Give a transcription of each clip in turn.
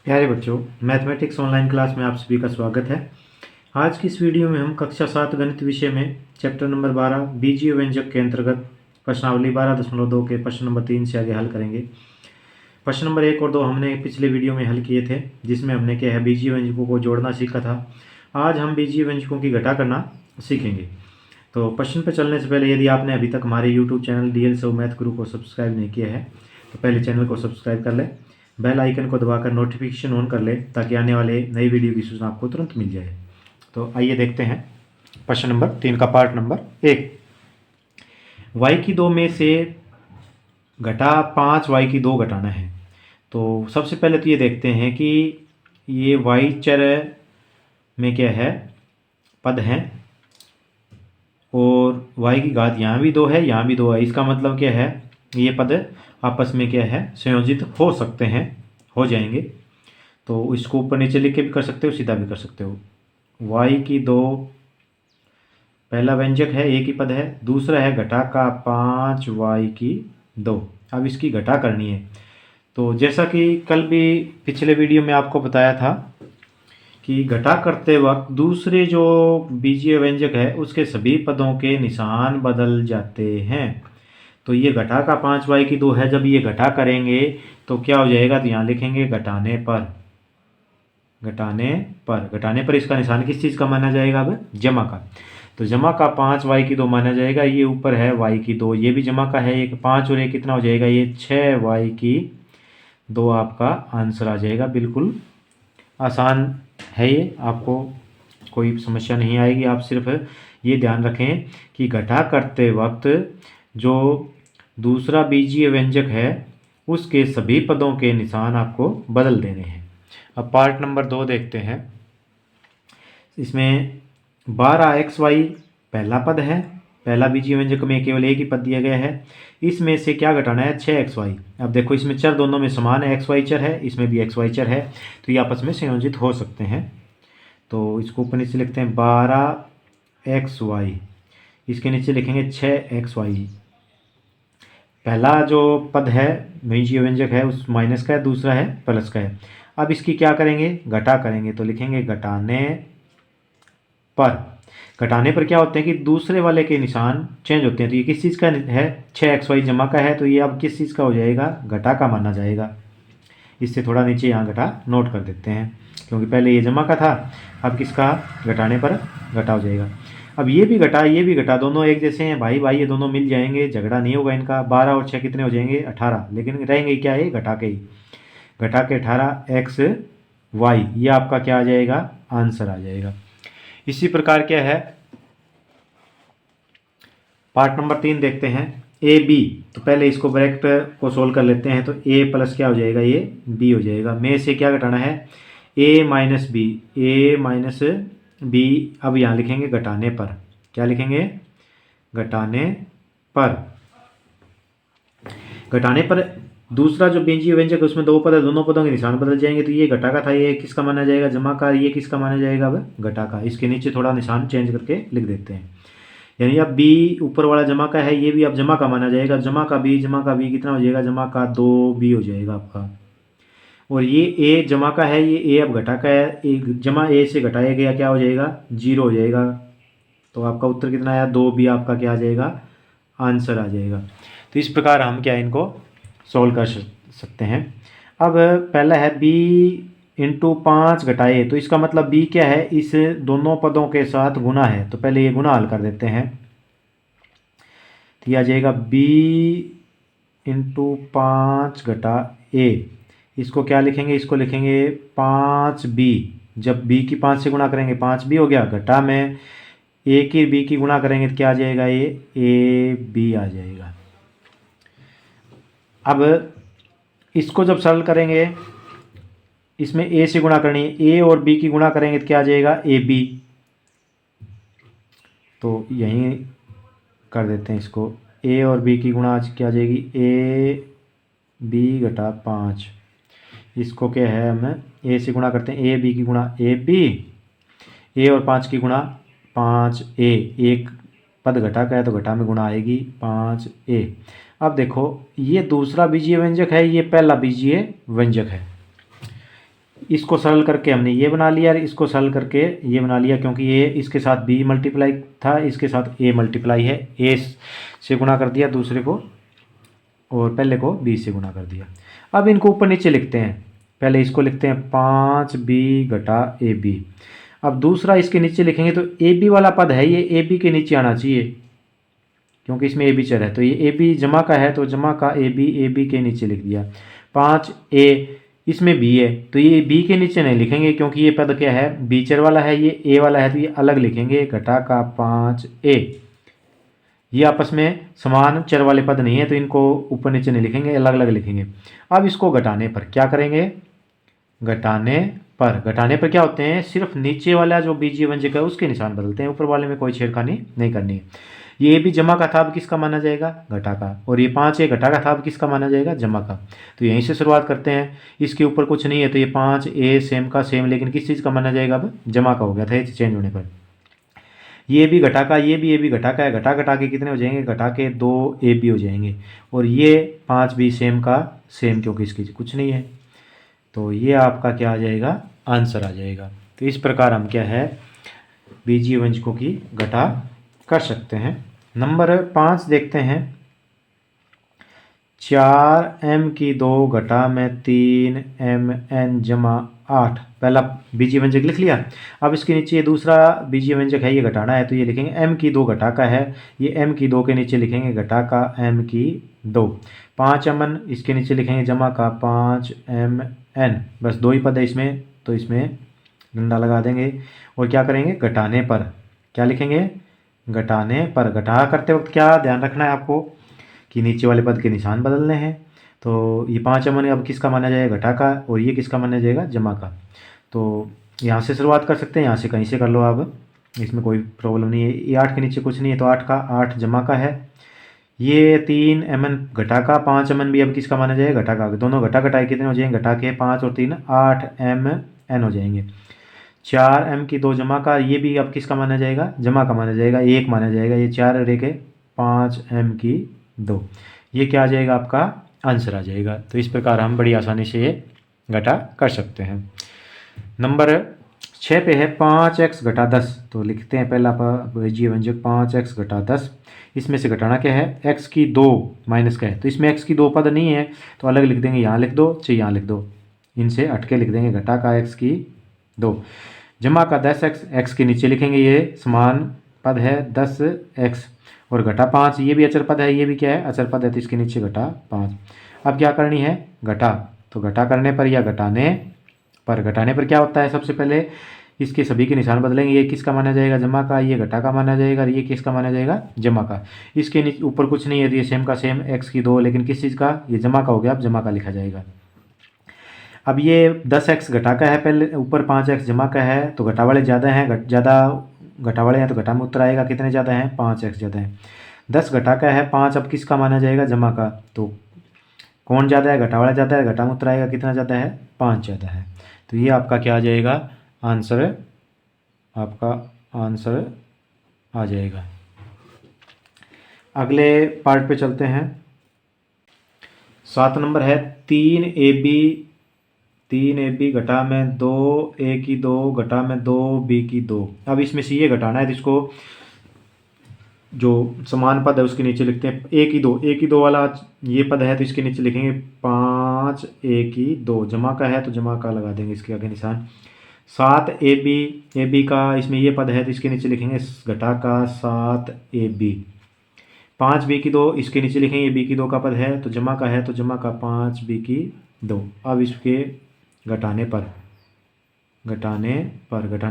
प्यारे बच्चों, mathematics online class में आप सभी का स्वागत है। आज की इस वीडियो में हम कक्षा 7 गणित विषय में चैप्टर नंबर 12 बीजीय व्यंजक के अंतर्गत प्रश्नावली 12.2 के प्रश्न नंबर 3 से आगे हल करेंगे। प्रश्न नंबर 1 और 2 हमने पिछले वीडियो में हल किए थे, जिसमें हमने क्या है बीजीय व्यंजकों को जोड़ना सीखा था। आज हम बीजीय व्यंजकों की घटा करना सीखेंगे। तो प्रश्न पर चलने से पहले यदि आपने अभी तक हमारे यूट्यूब चैनल DL सर्व मैथ गुरु को सब्सक्राइब नहीं किया है तो पहले चैनल को सब्सक्राइब कर लें, बेल आइकन को दबाकर नोटिफिकेशन ऑन कर ले ताकि आने वाले नई वीडियो की सूचना आपको तुरंत मिल जाए। तो आइए देखते हैं प्रश्न नंबर 3 का पार्ट नंबर 1। y की 2 में से घटा 5 y की 2 घटाना है। तो सबसे पहले तो ये देखते हैं कि ये y चर में क्या है, पद हैं, और y की घात यहाँ भी 2 है, यहाँ भी 2 है। इसका मतलब क्या है, ये पद आपस में क्या है संयोजित हो सकते हैं, हो जाएंगे। तो इसको ऊपर नीचे लिख के भी कर सकते हो, सीधा भी कर सकते हो। y की 2 पहला व्यंजक है, एक ही पद है। दूसरा है घटा का 5y की 2। अब इसकी घटा करनी है। तो जैसा कि कल भी पिछले वीडियो में आपको बताया था कि घटा करते वक्त दूसरे जो बीजीय व्यंजक है उसके सभी पदों के निशान बदल जाते हैं। तो ये घटा का 5y की 2 है, जब ये घटा करेंगे तो क्या हो जाएगा, तो यहाँ लिखेंगे घटाने पर। घटाने पर इसका निशान किस चीज़ का माना जाएगा, अब जमा का। तो जमा का 5y की 2 माना जाएगा। ये ऊपर है y की 2, ये भी जमा का है, एक 5 और एक कितना हो जाएगा, ये 6y की 2 आपका आंसर आ जाएगा। बिल्कुल आसान है ये, आपको कोई समस्या नहीं आएगी। आप सिर्फ ये ध्यान रखें कि घटा करते वक्त जो दूसरा बीजीय व्यंजक है उसके सभी पदों के निशान आपको बदल देने हैं। अब पार्ट नंबर 2 देखते हैं। इसमें 12xy पहला पद है, पहला बीजीय व्यंजक में केवल एक ही पद दिया गया है। इसमें से क्या घटाना है, 6xy। अब देखो इसमें चर दोनों में समान है, xy चर है, इसमें भी xy चर है, तो ये आपस में संयोजित हो सकते हैं। तो इसको ऊपर नीचे लिखते हैं 12xy, इसके नीचे लिखेंगे 6xy। पहला जो पद है बीजीय व्यंजक है उस माइनस का है, दूसरा है प्लस का है। अब इसकी क्या करेंगे, घटा करेंगे। तो लिखेंगे घटाने पर। घटाने पर क्या होते हैं कि दूसरे वाले के निशान चेंज होते हैं। तो ये किस चीज़ का है, 6xy जमा का है, तो ये अब किस चीज़ का हो जाएगा, घटा का माना जाएगा। इससे थोड़ा नीचे यहाँ घटा नोट कर देते हैं, क्योंकि पहले ये जमा का था, अब किसका, घटाने पर घटा हो जाएगा। अब ये भी घटा, ये भी घटा, दोनों एक जैसे हैं, भाई भाई ये दोनों मिल जाएंगे, झगड़ा नहीं होगा इनका। 12 और 6 कितने हो जाएंगे, 18, लेकिन रहेंगे क्या, ये घटा के ही। घटा के 18xy, ये आपका क्या आ जाएगा, आंसर आ जाएगा। इसी प्रकार क्या है, पार्ट नंबर 3 देखते हैं। ए बी, तो पहले इसको ब्रैकेट को सोल्व कर लेते हैं। तो ए प्लस क्या हो जाएगा, ये बी हो जाएगा। में से क्या घटाना है, ए माइनस बी, ए माइनस बी। अब यहाँ लिखेंगे घटाने पर, क्या लिखेंगे, घटाने पर। घटाने पर दूसरा जो बीजीय व्यंजक है उसमें 2 पद है, दोनों पदों के निशान बदल जाएंगे। तो ये घटा का था, ये किसका माना जाएगा, जमा का। ये किसका माना जाएगा, अब घटा का। इसके नीचे थोड़ा निशान चेंज करके लिख देते हैं। यानी अब बी ऊपर वाला जमा का है, ये भी अब जमा का माना जाएगा। जमा का बी कितना हो जाएगा, जमा का 2b हो जाएगा आपका। और ये ए जमा का है, ये ए अब घटा का है, एक जमा ए से घटाया गया क्या हो जाएगा, 0 हो जाएगा। तो आपका उत्तर कितना आया, 2b आपका क्या आ जाएगा, आंसर आ जाएगा। तो इस प्रकार हम क्या इनको सोल्व कर सकते हैं। अब पहला है b इंटू 5 घटाए, तो इसका मतलब b क्या है, इस दोनों पदों के साथ गुना है। तो पहले ये गुना हल कर देते हैं। तो ये आ जाएगा b इंटू 5 घटा a। इसको क्या लिखेंगे, इसको लिखेंगे 5b। जब b की 5 से गुना करेंगे 5b हो गया, घटा में a की b की गुना करेंगे तो क्या आ जाएगा, ये ab आ जाएगा। अब इसको जब सरल करेंगे, इसमें a से गुणा करनी है, a और b की गुणा करेंगे तो क्या आ जाएगा, ab। तो यहीं कर देते हैं इसको, a और b की गुणा आज क्या आ जाएगी, ab घटा 5। इसको क्या है, हमें a से गुणा करते हैं, a b की गुणा ab, a और 5 की गुणा 5a। एक पद घटा का है तो घटा में गुणा आएगी 5a। अब देखो ये दूसरा बीजीय व्यंजक है, ये पहला बीजीय व्यंजक है। इसको सरल करके हमने ये बना लिया और इसको सरल करके ये बना लिया, क्योंकि ये इसके साथ b मल्टीप्लाई था, इसके साथ a मल्टीप्लाई है, a से गुना कर दिया दूसरे को और पहले को b से गुना कर दिया। अब इनको ऊपर नीचे लिखते हैं। पहले इसको लिखते हैं 5b घटा ab। अब दूसरा इसके नीचे लिखेंगे तो ab वाला पद है ये ab के नीचे आना चाहिए, क्योंकि इसमें ab चर है, तो ये ab जमा का है तो जमा का ab के नीचे लिख दिया। 5a इसमें b है तो ये b के नीचे नहीं लिखेंगे, क्योंकि ये पद क्या है b चर वाला है, ये a वाला है, तो ये अलग लिखेंगे घटा का 5a। ये आपस में समान चर वाले पद नहीं है तो इनको ऊपर नीचे नहीं लिखेंगे, अलग अलग लिखेंगे। अब इसको घटाने पर क्या करेंगे, घटाने पर क्या होते हैं, सिर्फ नीचे वाला जो बीजीय व्यंजक है उसके निशान बदलते हैं, ऊपर वाले में कोई छेड़खानी नहीं करनी है। ये भी जमा का था, अब किसका माना जाएगा, घटा का, और ये 5 घटा का था, अब किसका माना जाएगा, जमा का। तो यहीं से शुरुआत करते हैं, इसके ऊपर कुछ नहीं है तो ये 5 सेम का सेम, लेकिन किस चीज़ का माना जाएगा, अब जमा का हो गया था ये चेंज होने पर। ये भी घटा का, ये भी घटा का है, घटा घटा के कितने हो जाएंगे, घटा के 2 हो जाएंगे, और ये 5 भी सेम का सेम, क्योंकि इसकी कुछ नहीं है, तो ये आपका क्या आ जाएगा, आंसर आ जाएगा। तो इस प्रकार हम क्या है बीजीय व्यंजकों की घटा कर सकते हैं। नंबर 5 देखते हैं। 4m की 2 घटा में 3mn जमा 8, पहला बीजीय व्यंजक लिख लिया। अब इसके नीचे ये दूसरा बीजीय व्यंजक है, ये घटाना है, तो ये लिखेंगे m की 2 घटा का है, ये m की 2 के नीचे लिखेंगे घटा का m की 2। 5mn इसके नीचे लिखेंगे जमा का 5mn, बस 2 ही पद है इसमें, तो इसमें डंडा लगा देंगे। और क्या करेंगे, घटाने पर क्या लिखेंगे, घटाने पर। घटा करते वक्त क्या ध्यान रखना है आपको कि नीचे वाले पद के निशान बदलने हैं। तो ये 5mn अब किसका माना जाएगा, घटा का, और ये किसका माना जाएगा, जमा का। तो यहाँ से शुरुआत कर सकते हैं, यहाँ से कहीं से कर लो आप, इसमें कोई प्रॉब्लम नहीं है। ये 8 के नीचे कुछ नहीं है तो 8 जमा का है, ये 3mn घटा का, 5mn भी अब किसका माना जाएगा, घटा का। दोनों घटा घटाए कितने हो जाएंगे, घटा के 5 और 3 8mn हो जाएंगे। 4m की 2 जमा का, ये भी अब किसका माना जाएगा, जमा का माना जाएगा, 1 माना जाएगा, ये 4 रह के 5m की 2, ये क्या आ जाएगा, आपका आंसर आ जाएगा। तो इस प्रकार हम बड़ी आसानी से ये घटा कर सकते हैं। नंबर 6 पे है 5x घटा 10, तो लिखते हैं पहला बीजीय व्यंजक 5x घटा 10। इसमें से घटाना क्या है, x की 2 माइनस का है, तो इसमें x की 2 पद नहीं है तो अलग लिख देंगे, यहाँ लिख दो चाहे यहाँ लिख दो, इनसे हटके लिख देंगे घटा का x की 2 जमा का 10x, x के नीचे लिखेंगे, ये समान पद है 10x, और घटा 5 ये भी अचर पद है, ये भी क्या है, अचर पद है, तो इसके नीचे घटा 5। अब क्या करनी है, घटा, तो घटा करने पर या घटाने पर क्या होता है, सबसे पहले इसके सभी के निशान बदलेंगे, ये किसका माना जाएगा, जमा का, ये घटा का माना जाएगा, और ये किसका माना जाएगा, जमा का। इसके नीचे ऊपर कुछ नहीं है तो ये सेम का सेम x की 2, लेकिन किस चीज़ का, ये जमा का हो गया, अब जमा का लिखा जाएगा। अब ये 10x घटा का है, पहले ऊपर 5x जमा का है, तो घटा वाले ज़्यादा हैं, ज़्यादा घटा वाले हैं तो घटा में उत्तर आएगा, कितने ज़्यादा हैं, 5x ज़्यादा है। 10 घटा का है, 5 अब किसका माना जाएगा, जमा का, तो कौन ज़्यादा है, घटा वाला ज़्यादा है, घटा में उत्तर आएगा, कितना ज़्यादा है, 5 ज़्यादा है। तो ये आपका क्या आ जाएगा, आंसर, आपका आंसर आ जाएगा। अगले पार्ट पे चलते हैं। 7 नंबर है 3ab घटा में 2a की 2 घटा में 2b की 2। अब इसमें से ये घटाना है, जिसको जो समान पद है उसके नीचे लिखते हैं a की 2 वाला ये पद है, तो इसके नीचे लिखेंगे 5a की 2, जमा का है तो जमा का लगा देंगे इसके आगे निशान। 7ab का इसमें ये पद है तो इसके नीचे लिखेंगे घटा का 7ab। 5b की 2 इसके नीचे लिखेंगे, b की 2 का पद है तो जमा का है तो जमा का 5b की 2। अब इसके घटाने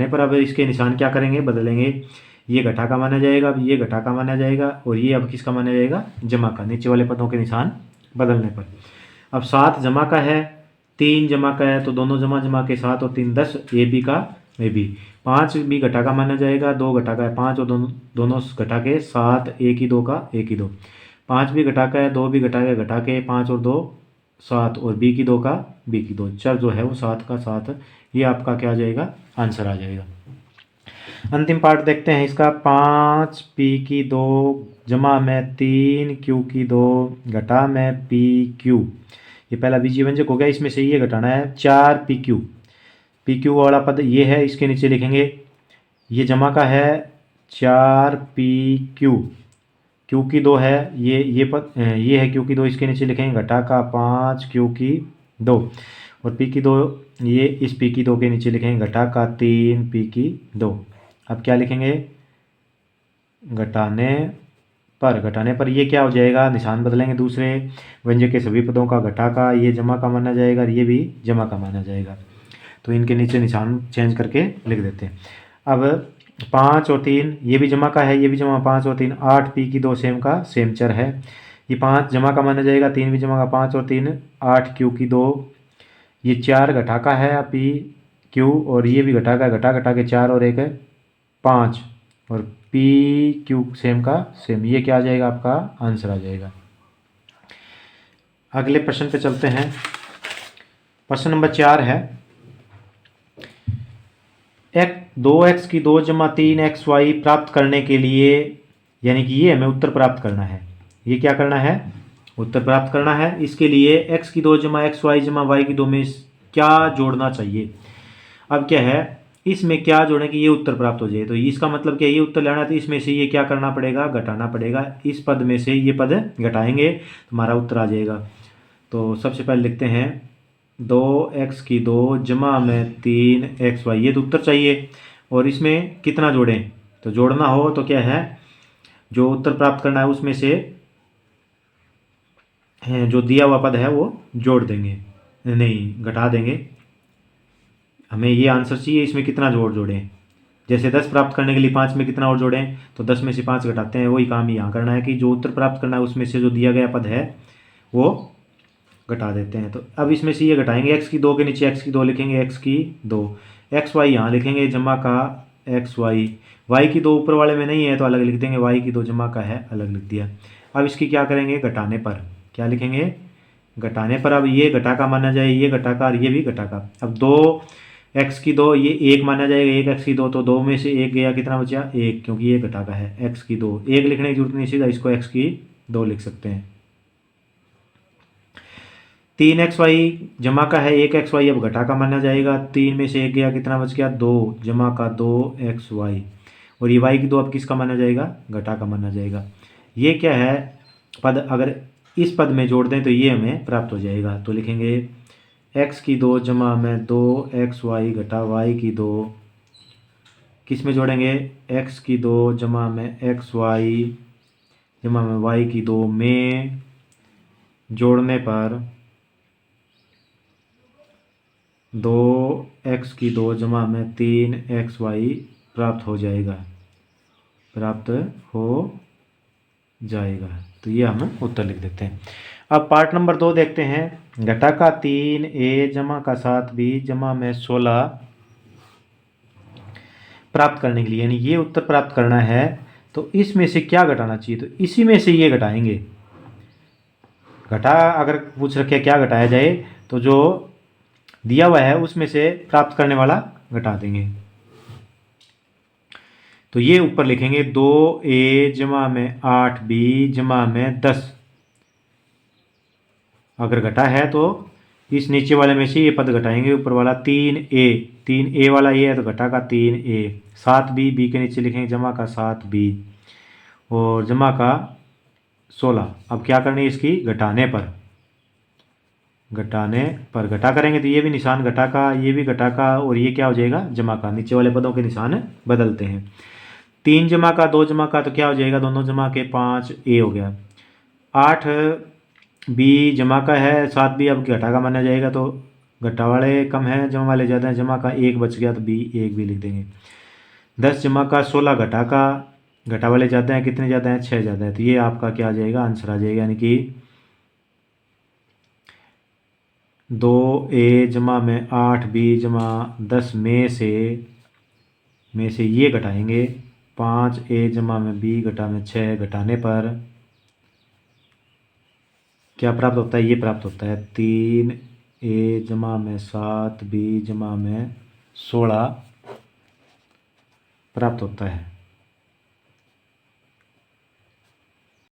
पर अब इसके निशान क्या करेंगे, बदलेंगे, ये घटा का माना जाएगा, अब ये घटा का माना जाएगा, और ये अब किसका माना जाएगा, जमा का, नीचे वाले पदों के निशान बदलने पर। अब 7 जमा का है, 3 जमा का है, तो दोनों जमा के 7 और 3 10, ए बी का ए बी। 5 भी घटा का माना जाएगा, 2 घटा का है 5 और दोनों घटा के 7, ए की 2 का ए की 2। 5 भी घटा का है, 2 भी घटा के 5 और 2 7, और बी की 2 का बी की 2, चर जो है वो 7 का 7। ये आपका क्या आ जाएगा, आंसर आ जाएगा। अंतिम पार्ट देखते हैं इसका। 5 पी की 2 जमा में 3 क्यू की 2 घटा में पी क्यू। ये पहला बीजीय व्यंजक हो गया, इसमें से ये घटाना है 4 पी क्यू। पी क्यू वाला पद ये है, इसके नीचे लिखेंगे, ये जमा का है 4 पी क्यू की 2 है, ये पद ये है क्यू की 2, इसके नीचे लिखेंगे घटा का 5 क्यू की 2, और पी की 2 ये इस पी की 2 के नीचे लिखेंगे घटा का 3 पी की 2। अब क्या लिखेंगे, घटाने पर ये क्या हो जाएगा, निशान बदलेंगे, दूसरे व्यंजक के सभी पदों का घटा का ये जमा का माना जाएगा और ये भी जमा का माना जाएगा। तो इनके नीचे निशान चेंज करके लिख देते हैं। अब 5 और 3 ये भी जमा का है, ये भी जमा, 5 और 3 8 पी की 2 सेम का सेम चर है, ये 5 जमा का माना जाएगा, 3 भी जमा का, 5 और 3 8 क्यू की 2, ये 4 घटा का है पी क्यू, और ये भी घटा का, घटा के 4 और 1 5, और पी क्यू सेम का सेम, ये क्या आ जाएगा, आपका आंसर आ जाएगा। अगले प्रश्न पे चलते हैं। प्रश्न नंबर 4 है, 2x की 2 जमा 3xy प्राप्त करने के लिए, यानी कि ये हमें उत्तर प्राप्त करना है, ये क्या करना है, उत्तर प्राप्त करना है। इसके लिए x की 2 जमा xy जमा y की 2 में क्या जोड़ना चाहिए। अब क्या है, इसमें क्या जोड़ें कि ये उत्तर प्राप्त हो जाए, तो इसका मतलब क्या, ये उत्तर लेना है तो इसमें से ये क्या करना पड़ेगा, घटाना पड़ेगा, इस पद में से ये पद घटाएंगे तो हमारा उत्तर आ जाएगा। तो सबसे पहले लिखते हैं 2x की 2 जमा में 3xy, ये तो उत्तर चाहिए, और इसमें कितना जोड़ें, तो जोड़ना हो तो क्या है, जो उत्तर प्राप्त करना है उसमें से जो दिया हुआ पद है वो जोड़ देंगे, नहीं घटा देंगे। हमें ये आंसर चाहिए, इसमें कितना जोड़ें, जैसे 10 प्राप्त करने के लिए 5 में कितना और जोड़ें, तो 10 में से 5 घटाते हैं, वही काम यहाँ करना है कि जो उत्तर प्राप्त करना है उसमें से जो दिया गया पद है वो घटा देते हैं। तो अब इसमें से ये घटाएंगे, x की 2 के नीचे x की 2 लिखेंगे, x की 2 xy यहाँ लिखेंगे जमा का xy, y की 2 ऊपर वाले में नहीं है तो अलग लिख देंगे, y की 2 जमा का है, अलग लिख दिया। अब इसकी क्या करेंगे, घटाने पर क्या लिखेंगे, घटाने पर, अब ये घटा का माना जाए, ये घटा का और ये भी घटा का। अब 2x की 2 ये 1 माना जाएगा, 1x की 2, तो 2 में से 1 गया, कितना बचा 1, क्योंकि ये घटा का है, x की 2 1 लिखने की जरूरत नहीं, सीधा इसको x की 2 लिख सकते हैं। 3xy जमा का है, 1xy अब घटा का माना जाएगा, 3 में से 1 गया, कितना बच गया 2 जमा का 2xy, और ये y की 2 अब किसका माना जाएगा, घटा का माना जाएगा। ये क्या है पद, अगर इस पद में जोड़ दें तो ये हमें प्राप्त हो जाएगा। तो लिखेंगे x की 2 जमा में 2xy घटा y की 2, किस में जोड़ेंगे, x की 2 जमा में xy जमा में y की 2 में जोड़ने पर 2x की 2 जमा में 3xy प्राप्त हो जाएगा, तो ये हम उत्तर लिख देते हैं। अब पार्ट नंबर 2 देखते हैं। घटा का 3a जमा का 7b जमा में 16 प्राप्त करने के लिए, यानी ये उत्तर प्राप्त करना है तो इसमें से क्या घटाना चाहिए, तो इसी में से ये घटाएंगे। घटा अगर पूछ रखे क्या घटाया जाए, तो जो दिया हुआ है उसमें से प्राप्त करने वाला घटा देंगे। तो ये ऊपर लिखेंगे 2a जमा में 8b जमा में 10, अगर घटा है तो इस नीचे वाले में से ये पद घटाएंगे, ऊपर वाला 3a वाला ये है तो घटा का 3a, 7b b के नीचे लिखेंगे जमा का 7b, और जमा का 16। अब क्या करनी है, इसकी घटाने पर घटा करेंगे तो ये भी निशान घटा का, ये भी घटा का, और ये क्या हो जाएगा जमा का। नीचे वाले पदों के निशान बदलते हैं। 3 जमा का 2 जमा का तो क्या हो जाएगा, दोनों जमा के 5a हो गया। 8b जमा का है, 7b अब घटा का माना जाएगा, तो घटा वाले कम है जमा वाले ज़्यादा है, जमा का 1 बच गया तो b 1 भी लिख देंगे। 10 जमा का 16 घटा का, घटा वाले ज़्यादा हैं, कितने ज़्यादा हैं 6 ज़्यादा है, तो ये आपका क्या आ जाएगा, आंसर आ जाएगा, यानी कि 2a जमा में 8b जमा 10 में से ये घटाएंगे, 5a जमा में b घटा में 6 घटाने पर क्या प्राप्त होता है, ये प्राप्त होता है 3a जमा में 7b जमा में 16 प्राप्त होता है।